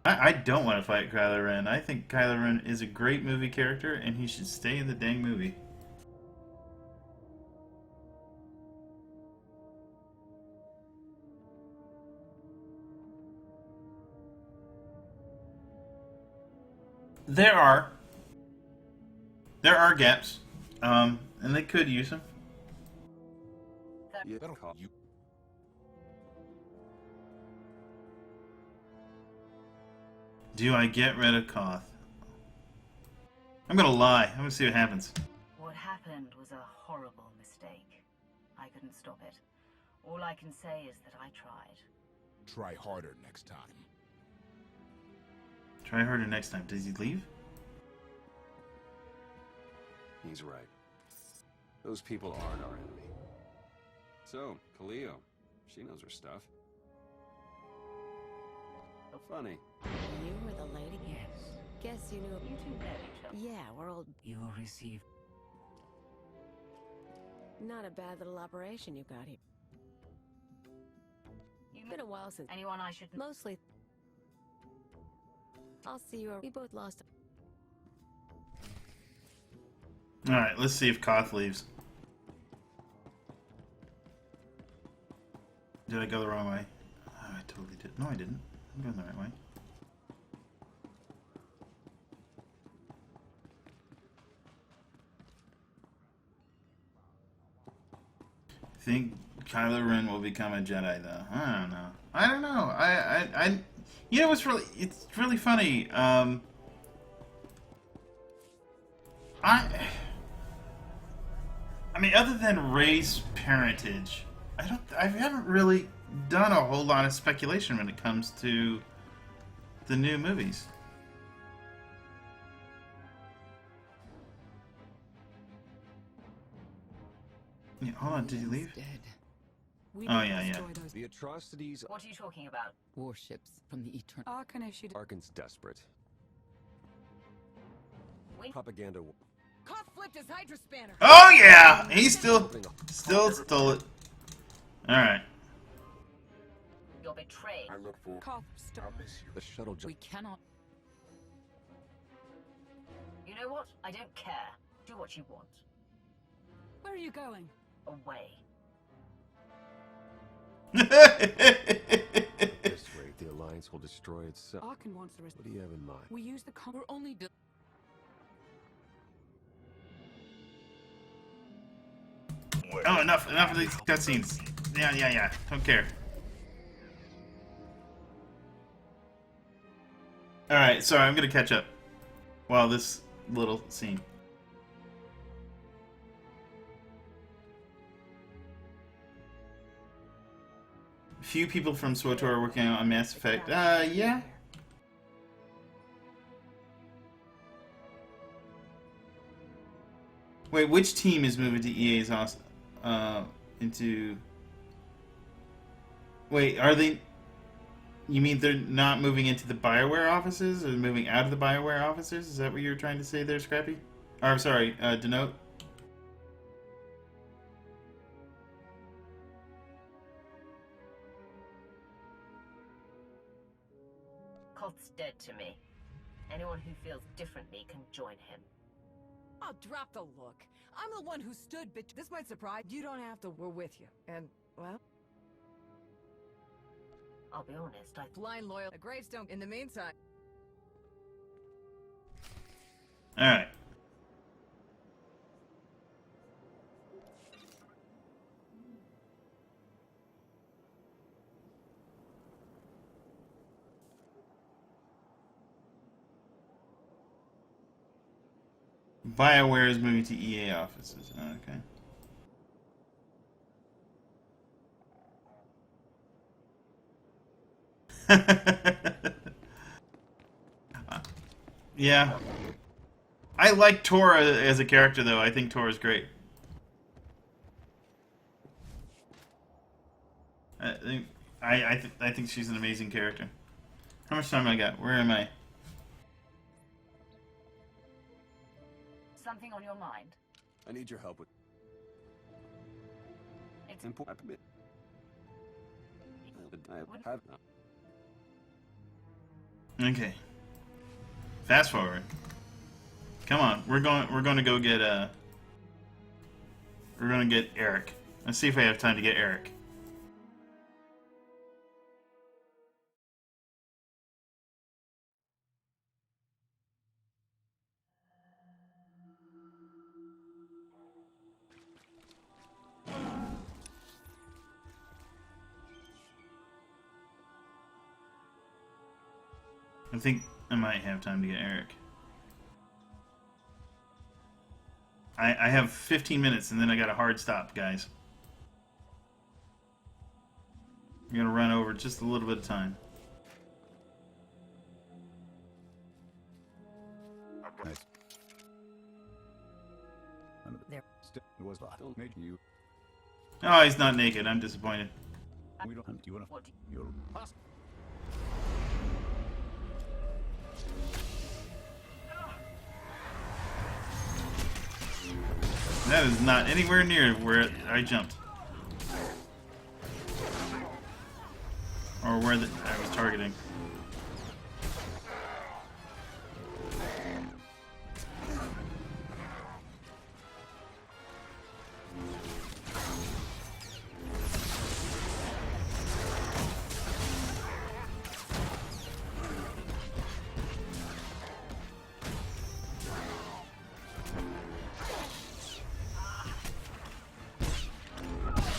I don't want to fight Kylo Ren. I think Kylo Ren is a great movie character, and he should stay in the dang movie. There are gaps, and they could use them. Yeah, that'll call you. Do I get rid of Koth? I'm gonna lie. I'm gonna see what happens. What happened was a horrible mistake. I couldn't stop it. All I can say is that I tried. Try harder next time. Try harder next time. Does he leave? He's right. Those people aren't our enemy. So, Kaleo, she knows her stuff. How funny. You were the lady? Yes. Guess you knew. You two know each other. Yeah, we're old. You will receive. Not a bad little operation you got here. Been a while since. Anyone I should know? Mostly. I'll see you. We both lost. Alright, let's see if Koth leaves. Did I go the wrong way? Oh, I totally did. No, I didn't. I'm going the right way. Think Kylo Ren will become a Jedi, though? I don't know. I don't know. You know, it's really funny. I mean, other than Rey's parentage, I haven't really done a whole lot of speculation when it comes to the new movies. Yeah, hold on, did he leave? Dead. Oh, yeah. The atrocities What are you talking about? Warships from the Eternal. Archon issued. Arkan's desperate. We Propaganda. Koth flipped his Hydra spanner. Oh, yeah! He still stole it. Alright. You're betrayed. I look for. Koth, stop. I'll miss you. The shuttle We cannot. You know what? I don't care. Do what you want. Where are you going? Away. This way, the Alliance Alliance will destroy itself. Arkin wants the rest. What do you have in mind? We use the We're only Oh, enough of these cutscenes. Yeah. Don't care. Alright, sorry, I'm gonna catch up. Wow, this little scene. Few people from SWTOR are working on Mass Effect. Yeah. Wait, which team is moving to EA's house? Into... Wait, are they... You mean they're not moving into the BioWare offices, or moving out of the BioWare offices? Is that what you were trying to say there, Scrappy? Or, I'm sorry, Denote? Koth's dead to me. Anyone who feels differently can join him. Oh, drop the look. I'm the one who stood this might surprise you. Don't have to. We're with you. And, well, I'll be honest, I blind loyal. A gravestone. In the meantime. Alright. BioWare is moving to EA offices. Okay. Yeah. I like Tora as a character, though. I think Tora's great. I think she's an amazing character. How much time I got? Where am I? something on your mind? I need your help with... It's important. I admit. I have not. Okay. Fast forward. Come on, we're going to go get we're going to get Eric. Let's see if I have time to get Eric. I think I might have time to get Eric. I have 15 minutes and then I got a hard stop, guys. I'm gonna run over just a little bit of time. Nice. There. Still was don't make you. Oh, he's not naked. I'm disappointed. We don't hunt you enough. what do You're That is not anywhere near where I jumped. Or where I was targeting.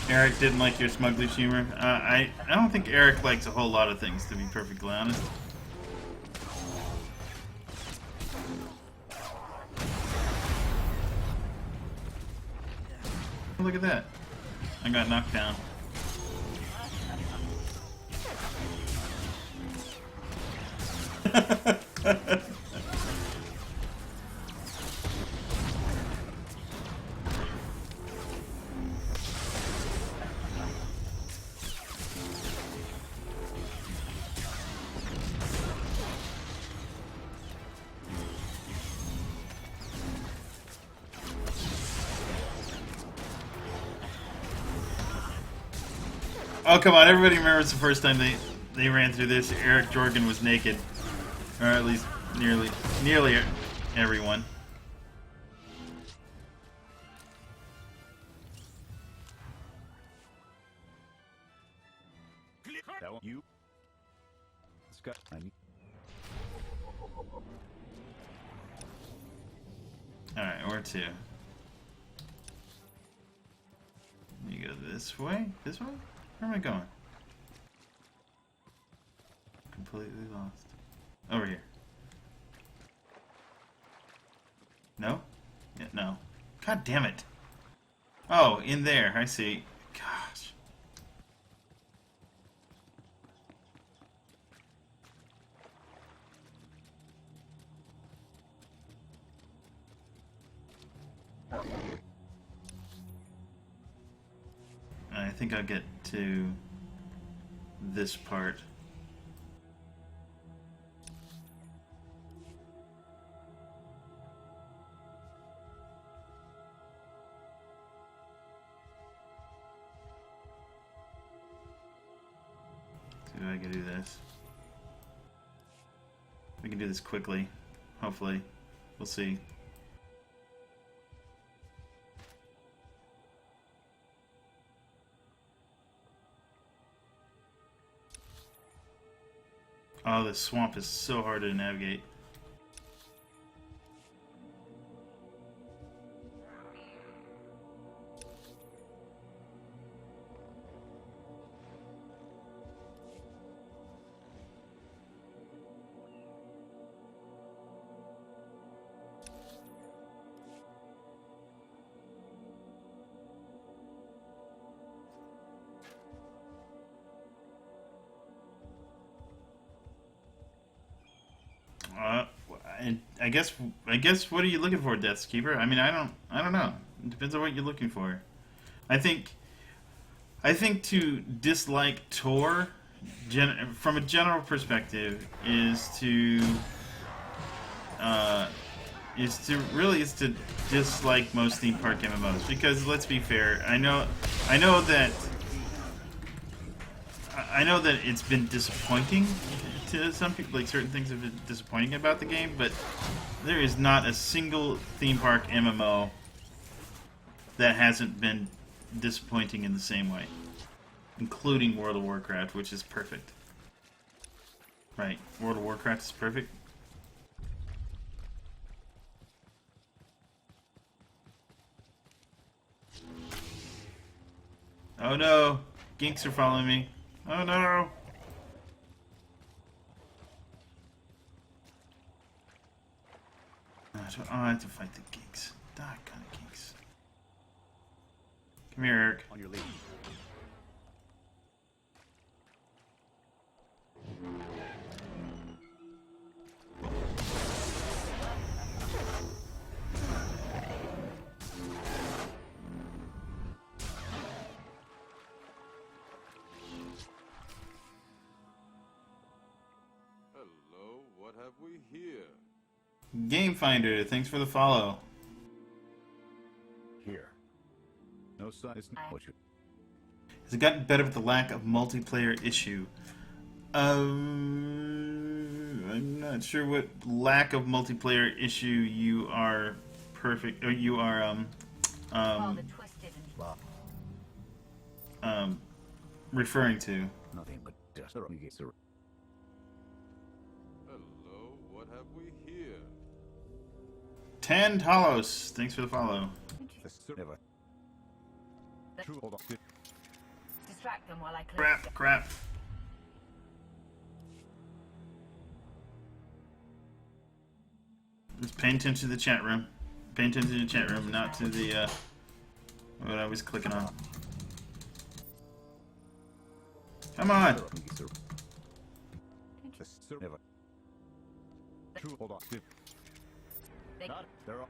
Eric didn't like your smugly humor. I don't think Eric likes a whole lot of things, to be perfectly honest. Look at that. I got knocked down. Oh, come on. Everybody remembers the first time they ran through this. Eric Jorgen was naked. Or at least nearly everyone. that one. You. Scott. Alright, where to? You go this way? This way? Where am I going? Completely lost. Over here. No? Yeah, no. God damn it. Oh, in there. I see. Gosh. I think I'll get to this part. See if I can do this. We can do this quickly. Hopefully. We'll see. Oh, this swamp is so hard to navigate. I guess what are you looking for, Deathkeeper? I mean, I don't know. It depends on what you're looking for. I think to dislike Tor, from a general perspective, is to dislike most theme park MMOs, because let's be fair, I know that it's been disappointing to some people. Like, certain things have been disappointing about the game, but there is not a single theme park MMO that hasn't been disappointing in the same way, including World of Warcraft, which is perfect. Right, World of Warcraft is perfect. Oh no, Ginks are following me. Oh no! Oh, I have to fight the Ginks. Doggone Ginks. Come here, Eric. On your lead. Hello, what have we here? Game Finder, thanks for the follow. Here. No size. What you? Has it gotten better with the lack of multiplayer issue? I'm not sure what lack of multiplayer issue you are Rather twisted and referring to. Nothing but dust. Hello, what have we here? Tan Talos, thanks for the follow. Never. True. Hold on. distract them while I clear. Crap. Just paying attention to the chat room. Paying attention to the chat room, not to the, what I was clicking on. Come on! Never. True. Hold on. Not. They're all.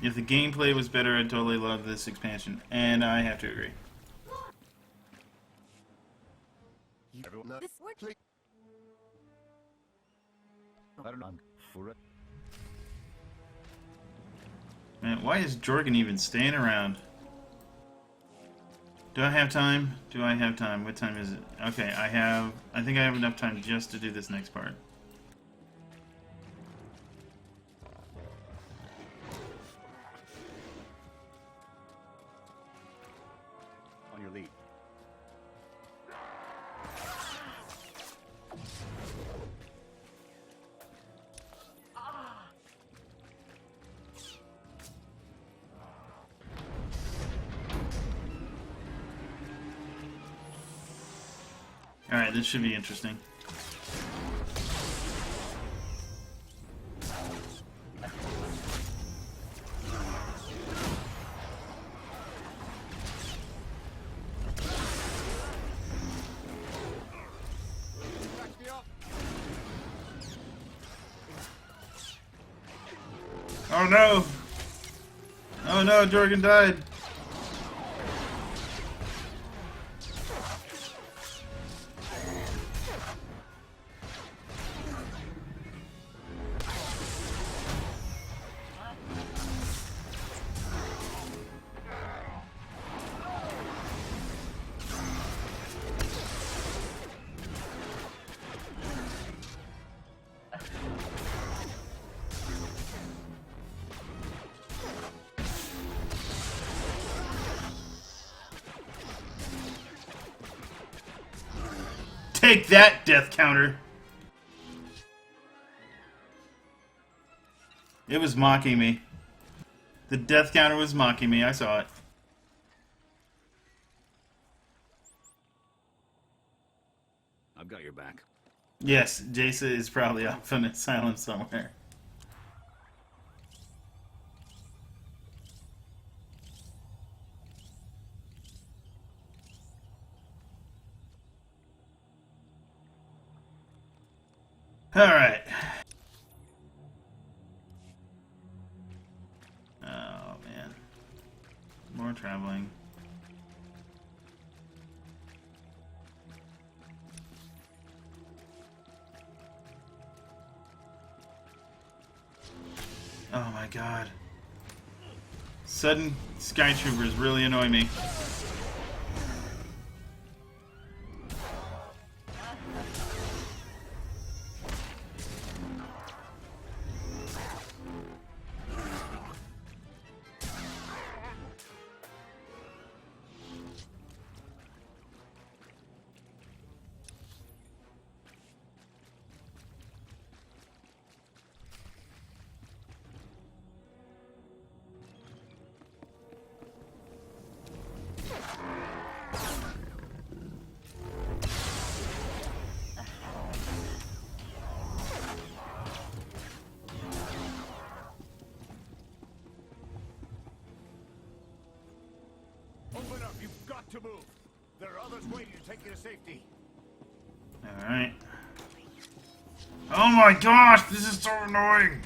If the gameplay was better, I'd totally love this expansion, and I have to agree. Everyone. This work. I don't know. Man, why is Jorgen even staying around? Do I have time? Do I have time? What time is it? Okay, I think I have enough time just to do this next part. On your lead. Alright, this should be interesting. Oh no! Oh no, Jorgen died! Take that, death counter! It was mocking me. The death counter was mocking me, I saw it. I've got your back. Yes, Jason is probably off in an asylum somewhere. Alright. Oh, man. More traveling. Oh my god. Sudden sky troopers really annoy me. Open up, you've got to move. There are others waiting to take you to safety. Alright. Oh my gosh, this is so annoying!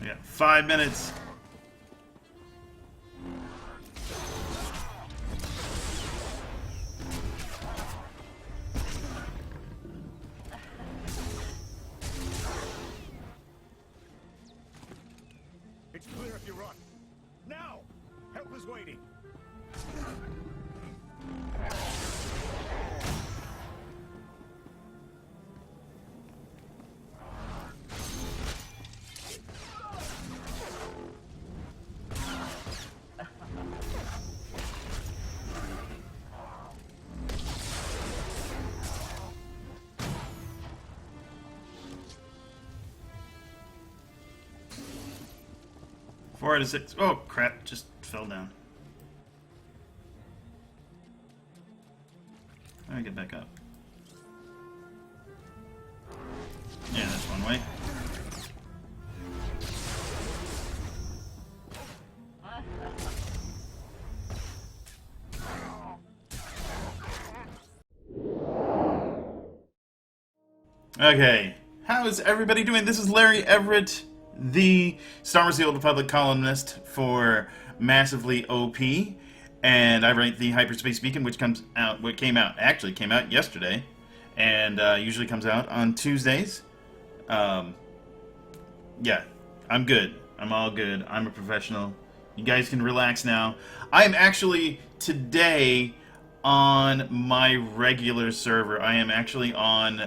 Yeah, 5 minutes. It's clear if you run. Now! Help is waiting. Four out of 6. Oh crap, just fell down. Let me get back up. Yeah, that's one way. Okay, how is everybody doing? This is Larry Everett, the Star Wars: The Old Republic columnist for Massively OP, and I write the Hyperspace Beacon, which actually came out yesterday, and usually comes out on Tuesdays. Yeah, I'm good. I'm all good. I'm a professional. You guys can relax now. I'm actually today on my regular server. I am actually on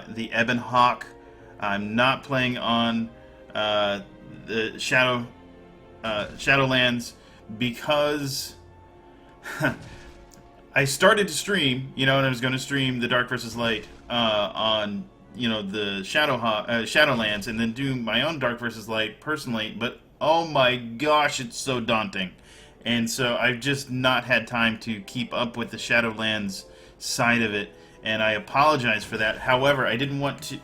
the Ebon Hawk. I'm not playing on the Shadowlands because I started to stream, and I was going to stream the Dark versus Light on the Shadowlands, and then do my own Dark versus Light personally. But oh my gosh, it's so daunting. And so I've just not had time to keep up with the Shadowlands side of it, and I apologize for that. However, I didn't want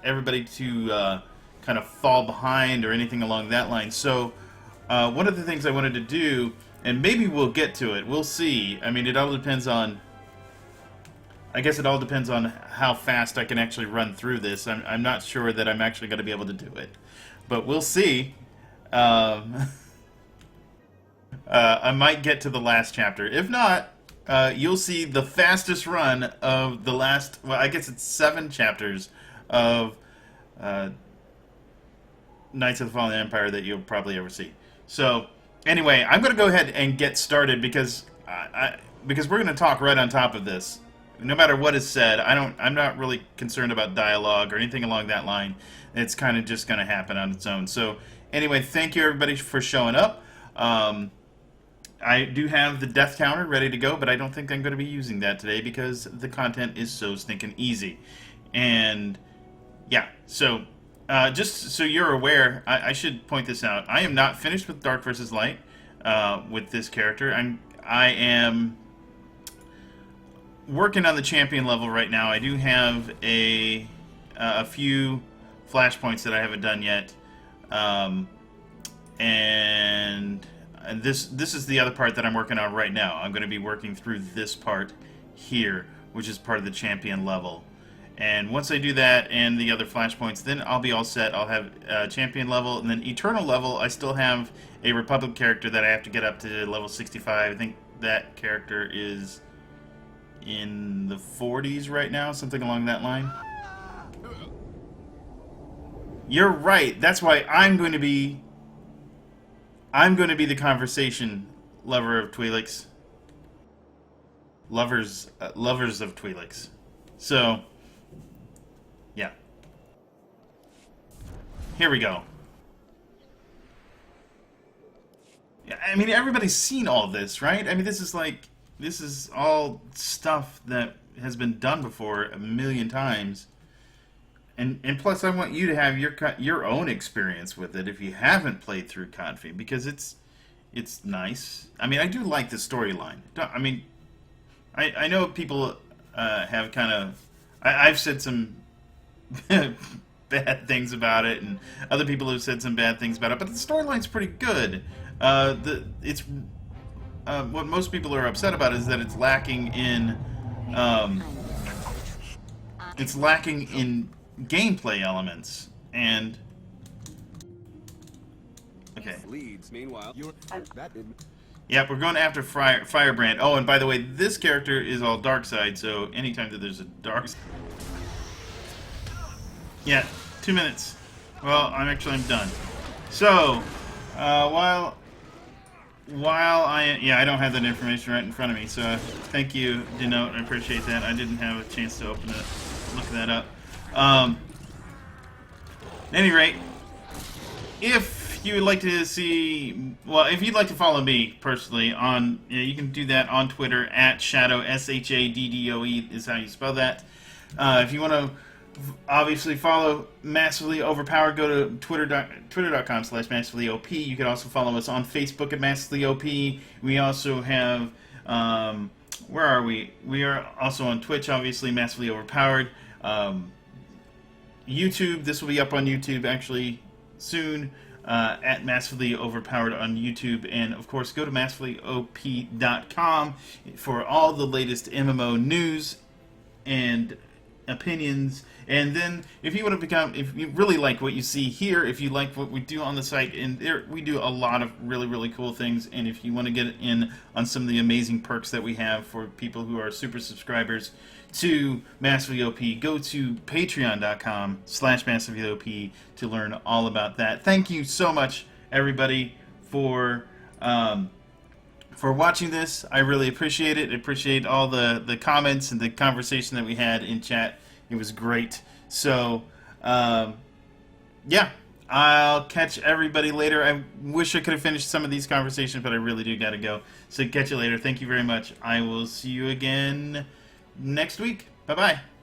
everybody to kind of fall behind or anything along that line. So one of the things I wanted to do, and maybe we'll get to it, we'll see. I mean, it all depends on. I guess it all depends on how fast I can actually run through this. I'm not sure that I'm actually going to be able to do it, but we'll see. I might get to the last chapter. If not, you'll see the fastest run of the last, well, I guess it's 7 chapters of Knights of the Fallen Empire that you'll probably ever see. So, anyway, I'm going to go ahead and get started because we're going to talk right on top of this. No matter what is said, I'm not really concerned about dialogue or anything along that line. It's kind of just going to happen on its own. So, anyway, thank you everybody for showing up. I do have the death counter ready to go, but I don't think I'm going to be using that today because the content is so stinking easy. And, yeah, so, just so you're aware, I should point this out. I am not finished with Dark vs. Light with this character. I am working on the champion level right now. I do have a few flashpoints that I haven't done yet. And this is the other part that I'm working on right now. I'm going to be working through this part here, which is part of the champion level. And once I do that and the other flashpoints, then I'll be all set. I'll have champion level, and then eternal level. I still have a Republic character that I have to get up to level 65. I think that character is in the 40s right now, something along that line. You're right. That's why I'm going to be the conversation lover of Twi'leks. Lovers of Twi'leks. So, yeah. Here we go. Yeah, I mean, everybody's seen all this, right? I mean, this is all stuff that has been done before a million times. And plus, I want you to have your own experience with it if you haven't played through KOTFE, because it's nice. I mean, I do like the storyline. I mean, I know people have kind of. I've said some bad things about it, and other people have said some bad things about it, but the storyline's pretty good. What most people are upset about is that it's lacking in. It's lacking in gameplay elements, and okay. Leads, meanwhile, Yep, we're going after Firebrand. Oh, and by the way, this character is all dark side, so anytime that there's a dark side. Yeah, 2 minutes. Well, I'm done. So, while I don't have that information right in front of me, so thank you, Denote, I appreciate that. I didn't have a chance to look that up. At any rate, if you would like to see, well, if you'd like to follow me personally on, you can do that on Twitter at Shadow, SHADDOE is how you spell that. If you want to obviously follow Massively Overpowered, go to twitter.com/massivelyop. You can also follow us on Facebook at massivelyop. We also have, where are we? We are also on Twitch, obviously, Massively Overpowered. YouTube, this will be up on YouTube actually soon, at Massively Overpowered on YouTube. And of course, go to massivelyop.com for all the latest MMO news and opinions. And then if you want to if you really like what you see here, if you like what we do on the site, and there we do a lot of really, really cool things. And if you want to get in on some of the amazing perks that we have for people who are super subscribers to Massively OP, go to patreon.com/Massively OP to learn all about that. Thank you so much, everybody, for watching this. I really appreciate it. I appreciate all the comments and the conversation that we had in chat. It was great. So, yeah, I'll catch everybody later. I wish I could have finished some of these conversations, but I really do got to go. So catch you later. Thank you very much. I will see you again next week. Bye-bye.